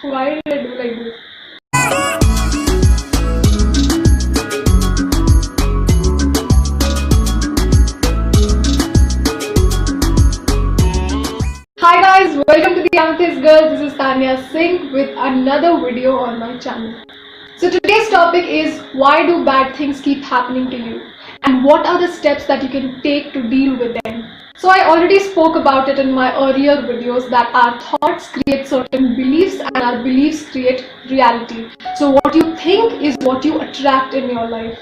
Why did I do like this? Hi guys, welcome to the Amethyst Girls. This is Tanya Singh with another video on my channel. So today's topic is, why do bad things keep happening to you? And what are the steps that you can take to deal with them? So I already spoke about it in my earlier videos that our thoughts create certain beliefs and our beliefs create reality. So what you think is what you attract in your life.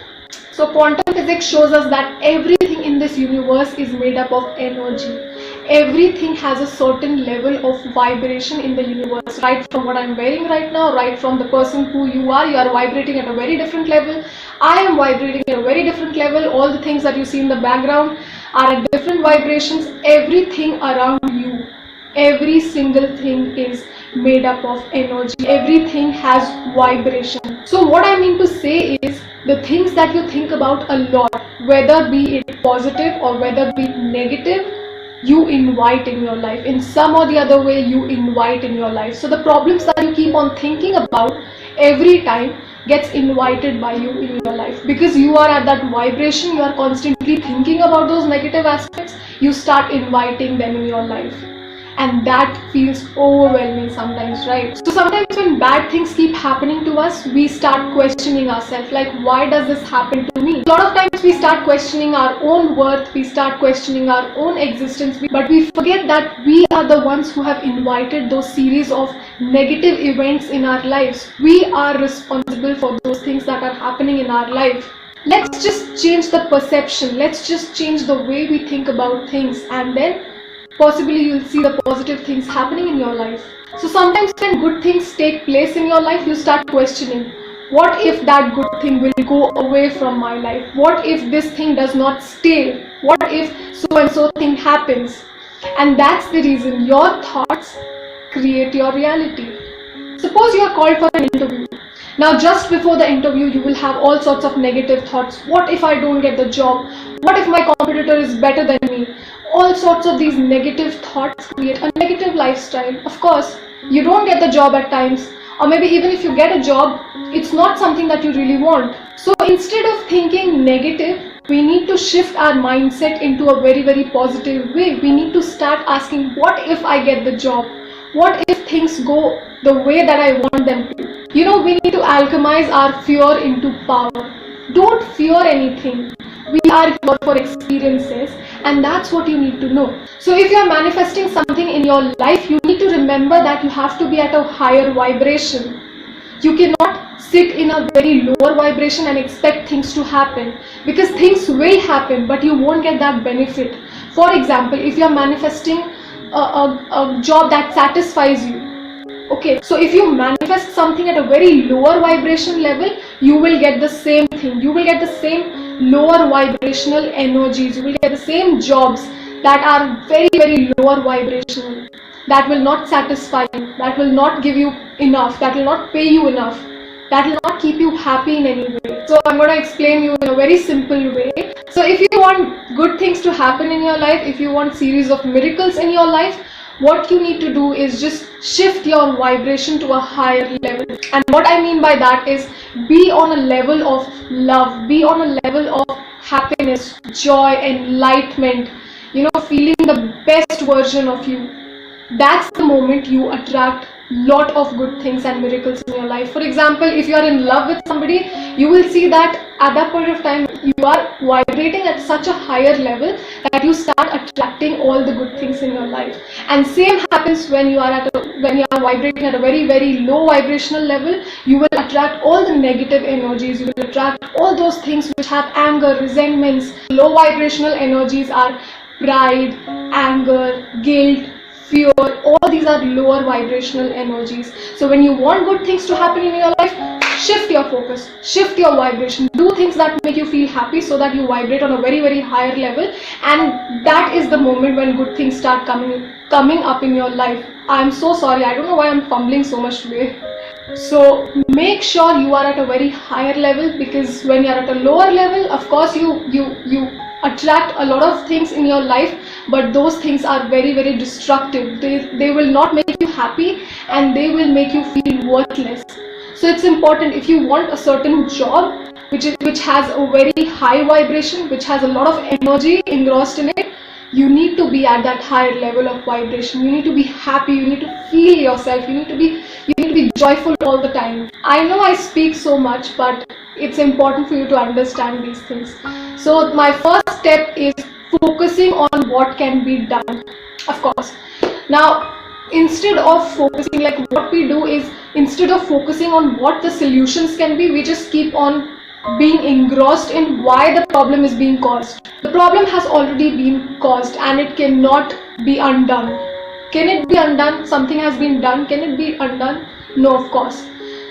So quantum physics shows us that everything in this universe is made up of energy. Everything has a certain level of vibration in the universe. Right from what I'm wearing right now, right from the person who you are vibrating at a very different level. I am vibrating at a very different level. All the things that you see in the background are at different vibrations. Everything around you, every single thing is made up of energy. Everything has vibration. So what I mean to say is, the things that you think about a lot, whether be it positive or whether be negative, you invite in your life. In some or the other way, you invite in your life. So the problems that you keep on thinking about every time gets invited by you in your life, because you are at that vibration. You are constantly thinking about those negative aspects. You start inviting them in your life, and that feels overwhelming sometimes, right? So sometimes when bad things keep happening to us, we start questioning ourselves, like, why does this happen to me? A lot of times we start questioning our own worth, we start questioning our own existence, but we forget that we are the ones who have invited those series of negative events in our lives. We are responsible for those things that are happening in our life. Let's just change the perception. Let's just change the way we think about things, and then possibly you'll see the positive things happening in your life. So sometimes when good things take place in your life, you start questioning, what if that good thing will go away from my life? What if this thing does not stay? What if so and so thing happens? And that's the reason your thoughts create your reality. Suppose you are called for an interview. Now just before the interview, you will have all sorts of negative thoughts. What if I don't get the job? What if my competitor is better than me? All sorts of these negative thoughts create a negative lifestyle. Of course, you don't get the job at times, or maybe even if you get a job, it's not something that you really want. So instead of thinking negative, we need to shift our mindset into a very, very positive way. We need to start asking, what if I get the job? What if things go the way that I want them to? We need to alchemize our fear into power. Don't fear anything. We are here for experiences, and that's what you need to know. So if you are manifesting something in your life, you need to remember that you have to be at a higher vibration. You cannot sit in a very lower vibration and expect things to happen, because things will happen, but you won't get that benefit. For example, if you are manifesting a job that satisfies you, okay, so if you manifest something at a very lower vibration level, you will get the same thing. You will get the same lower vibrational energies. You will get the same jobs that are very, very lower vibrational, that will not satisfy you, that will not give you enough, that will not pay you enough, that will not keep you happy in any way. So I'm going to explain you in a very simple way. So if you want good things to happen in your life, if you want series of miracles in your life, what you need to do is just shift your vibration to a higher level. And what I mean by that is, be on a level of love, be on a level of happiness, joy, enlightenment, feeling the best version of you. That's the moment you attract lot of good things and miracles in your life. For example, if you are in love with somebody, you will see that at that point of time you are vibrating at such a higher level that you start attracting all the good things in your life. And same happens when you are vibrating at a very, very low vibrational level. You will attract all the negative energies. You will attract all those things which have anger, resentments. Low vibrational energies are pride, anger, guilt, fear. All these are lower vibrational energies. So when you want good things to happen in your life, shift your focus, shift your vibration, do things that make you feel happy, so that you vibrate on a very, very higher level. And that is the moment when good things start coming up in your life. I'm so sorry, I don't know why I'm fumbling so much today. So make sure you are at a very higher level, because when you are at a lower level, of course you attract a lot of things in your life, but those things are very, very destructive. They will not make you happy, and they will make you feel worthless. So it's important, if you want a certain job which has a very high vibration, which has a lot of energy engrossed in it, you need to be at that higher level of vibration. You need to be happy, you need to feel yourself, you need to be joyful all the time. I know I speak so much, but it's important for you to understand these things. So my first step is focusing on what can be done, of course. Now, instead of focusing, like what we do is, instead of focusing on what the solutions can be, we just keep on being engrossed in why the problem is being caused. The problem has already been caused and it cannot be undone. Can it be undone? Something has been done. Can it be undone? No, of course.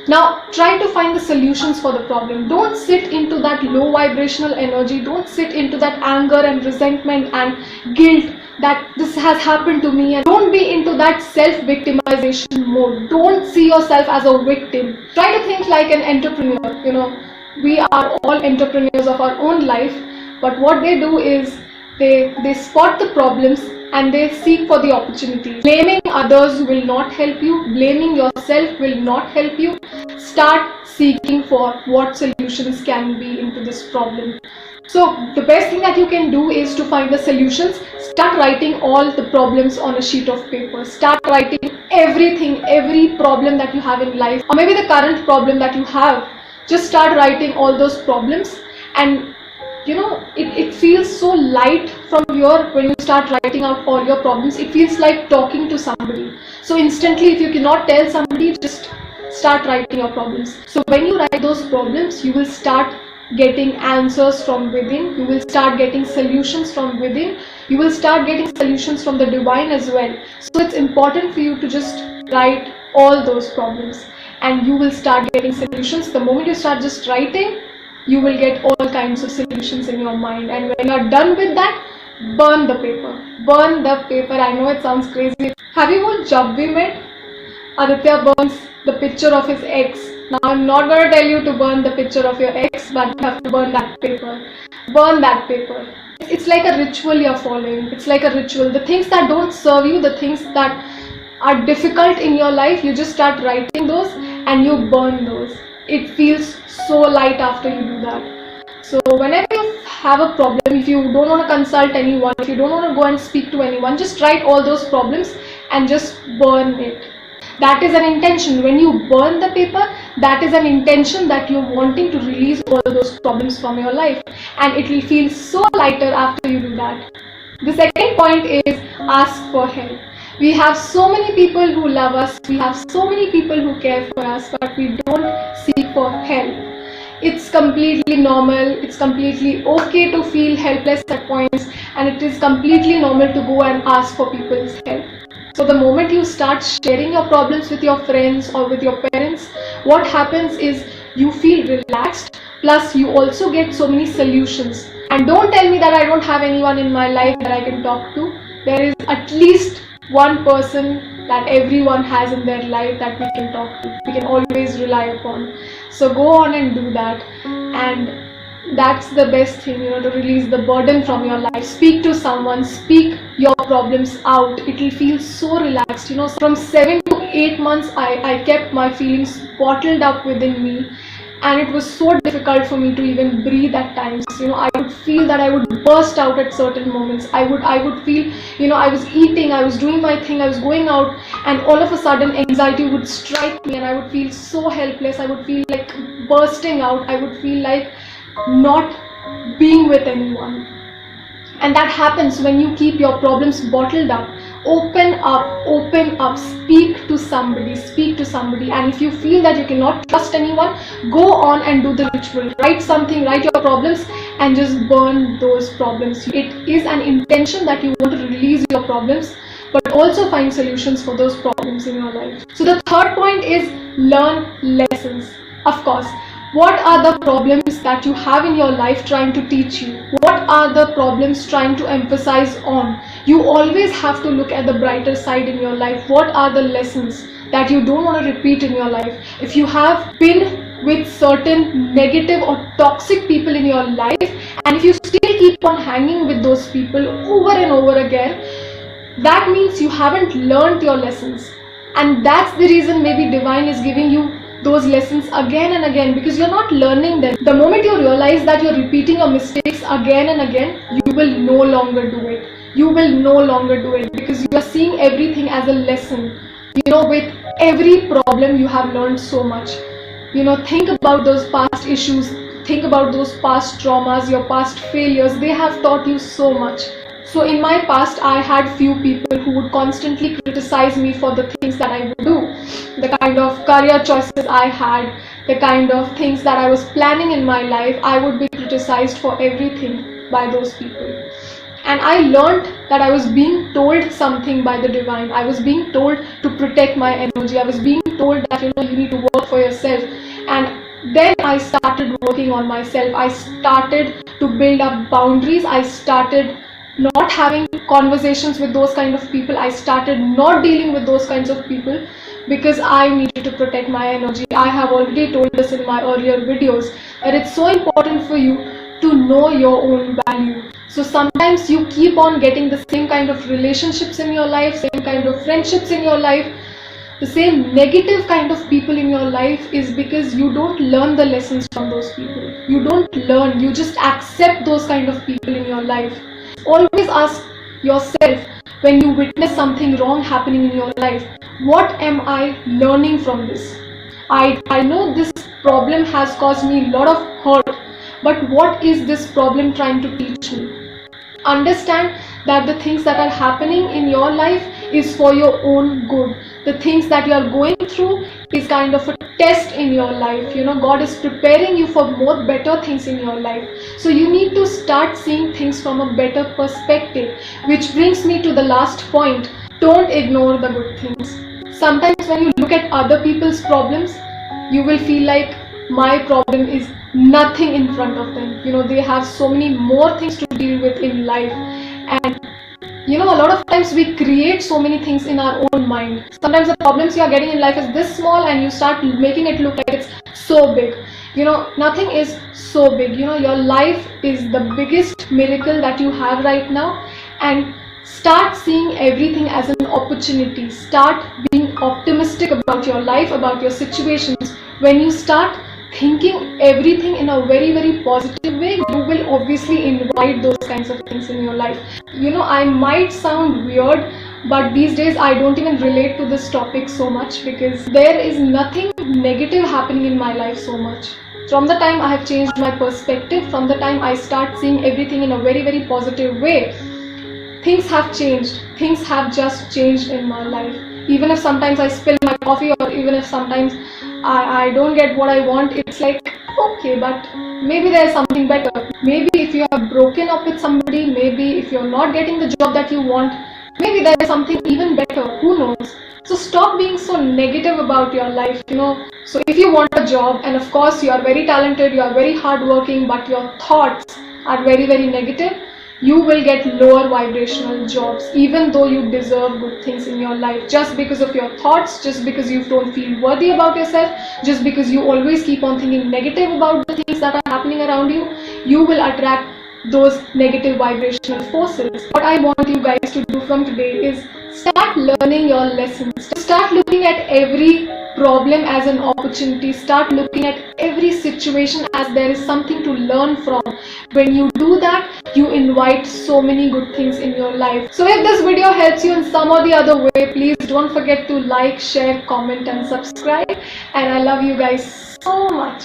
Now try to find the solutions for the problem. Don't sit into that low vibrational energy. Don't sit into that anger and resentment and guilt that this has happened to me, and don't be into that self-victimization mode. Don't see yourself as a victim. Try to think like an entrepreneur. We are all entrepreneurs of our own life, but what they do is they spot the problems and they seek for the opportunities. Blaming others will not help you. Blaming yourself will not help you. Start seeking for what solutions can be into this problem. So the best thing that you can do is to find the solutions. Start writing all the problems on a sheet of paper. Start writing everything, every problem that you have in life, or maybe the current problem that you have. Just start writing all those problems, and it feels so light from when you start writing out all your problems. It feels like talking to somebody. So instantly, if you cannot tell somebody, just start writing your problems. So when you write those problems, you will start getting answers from within. You will start getting solutions from within. You will start getting solutions from the divine as well. So it's important for you to just write all those problems, and you will start getting solutions. The moment you start just writing, you will get all kinds of solutions in your mind. And when you're done with that, burn the paper. Burn the paper. I know it sounds crazy. Have you watched Jab We Met? Aditya burns the picture of his ex. Now I'm not going to tell you to burn the picture of your ex, but you have to burn that paper. Burn that paper. It's like a ritual you're following. It's like a ritual. The things that don't serve you, the things that are difficult in your life, you just start writing those and you burn those. It feels so light after you do that. So whenever you have a problem, if you don't want to consult anyone, if you don't want to go and speak to anyone, just write all those problems and just burn it. That is an intention. When you burn the paper, that is an intention that you're wanting to release all those problems from your life, and it will feel so lighter after you do that. The second point is ask for help. We have so many people who love us, we have so many people who care for us, but we don't seek for help. It's completely normal, it's completely okay to feel helpless at points, and it is completely normal to go and ask for people's help. So the moment you start sharing your problems with your friends or with your parents, what happens is you feel relaxed, plus you also get so many solutions. And don't tell me that I don't have anyone in my life that I can talk to. There is at least one person that everyone has in their life that we can talk to, we can always rely upon. So go on and do that, and that's the best thing, to release the burden from your life. Speak to someone, speak your problems out. It will feel so relaxed. From 7 to 8 months, I kept my feelings bottled up within me, and it was so difficult for me to even breathe at times. I would feel that I would burst out at certain moments. I would feel, I was eating, I was doing my thing, I was going out, and all of a sudden anxiety would strike me and I would feel so helpless. I would feel like bursting out. I would feel like not being with anyone. And that happens when you keep your problems bottled up. Open up, speak to somebody, and if you feel that you cannot trust anyone, go on and do the ritual. Write something, write your problems, and just burn those problems. It is an intention that you want to release your problems, but also find solutions for those problems in your life. So the third point is learn lessons. Of course, what are the problems that you have in your life trying to teach you? What are the problems trying to emphasize on? You always have to look at the brighter side in your life. What are the lessons that you don't want to repeat in your life? If you have been with certain negative or toxic people in your life, and if you still keep on hanging with those people over and over again, that means you haven't learned your lessons. And that's the reason maybe divine is giving you those lessons again and again, because you're not learning them. The moment you realize that you're repeating your mistakes again and again, you will no longer do it. You will no longer do it because you're seeing everything as a lesson. With every problem you have learned so much. Think about those past issues, think about those past traumas, your past failures. They have taught you so much. So in my past, I had few people who would constantly criticize me for the things that I would do, the kind of career choices I had, the kind of things that I was planning in my life. I would be criticized for everything by those people. And I learned that I was being told something by the divine. I was being told to protect my energy. I was being told that you need to work for yourself. And then I started working on myself. I started to build up boundaries. I started not having conversations with those kind of people. I started not dealing with those kinds of people because I needed to protect my energy. I have already told this in my earlier videos that it's so important for you to know your own value. So sometimes you keep on getting the same kind of relationships in your life, same kind of friendships in your life, the same negative kind of people in your life, is because you don't learn the lessons from those people. You don't learn, you just accept those kind of people in your life. Always ask yourself, when you witness something wrong happening in your life, what am I learning from this? I know this problem has caused me a lot of hurt, but what is this problem trying to teach me? Understand that the things that are happening in your life is for your own good. The things that you are going through is kind of a test in your life. God is preparing you for more better things in your life. So you need to start seeing things from a better perspective, which brings me to the last point. Don't ignore the good things. Sometimes when you look at other people's problems, you will feel like my problem is nothing in front of them. They have so many more things to deal with in life. And a lot of times we create so many things in our own mind. Sometimes the problems you are getting in life is this small and you start making it look like it's so big. Nothing is so big. Your life is the biggest miracle that you have right now. And start seeing everything as an opportunity. Start being optimistic about your life, about your situations. When you start thinking everything in a very, very positive way, you will obviously invite those kinds of things in your life. I might sound weird, but these days I don't even relate to this topic so much because there is nothing negative happening in my life so much. From the time I have changed my perspective, from the time I start seeing everything in a very, very positive way, things have changed. Things have just changed in my life. Even if sometimes I spill my coffee, or even if sometimes I don't get what I want, it's like, okay, but maybe there's something better. Maybe if you have broken up with somebody, maybe if you're not getting the job that you want, maybe there's something even better. Who knows? So stop being so negative about your life. So if you want a job, and of course you are very talented, you are very hardworking, but your thoughts are very, very negative, you will get lower vibrational jobs, even though you deserve good things in your life. Just because of your thoughts, just because you don't feel worthy about yourself, just because you always keep on thinking negative about the things that are happening around you, you will attract those negative vibrational forces. What I want you guys to do from today is start learning your lessons. Start looking at every problem as an opportunity. Start looking at every situation as there is something to learn from. When you do that, you invite so many good things in your life. So if this video helps you in some or the other way, please don't forget to like, share, comment and subscribe. And I love you guys so much.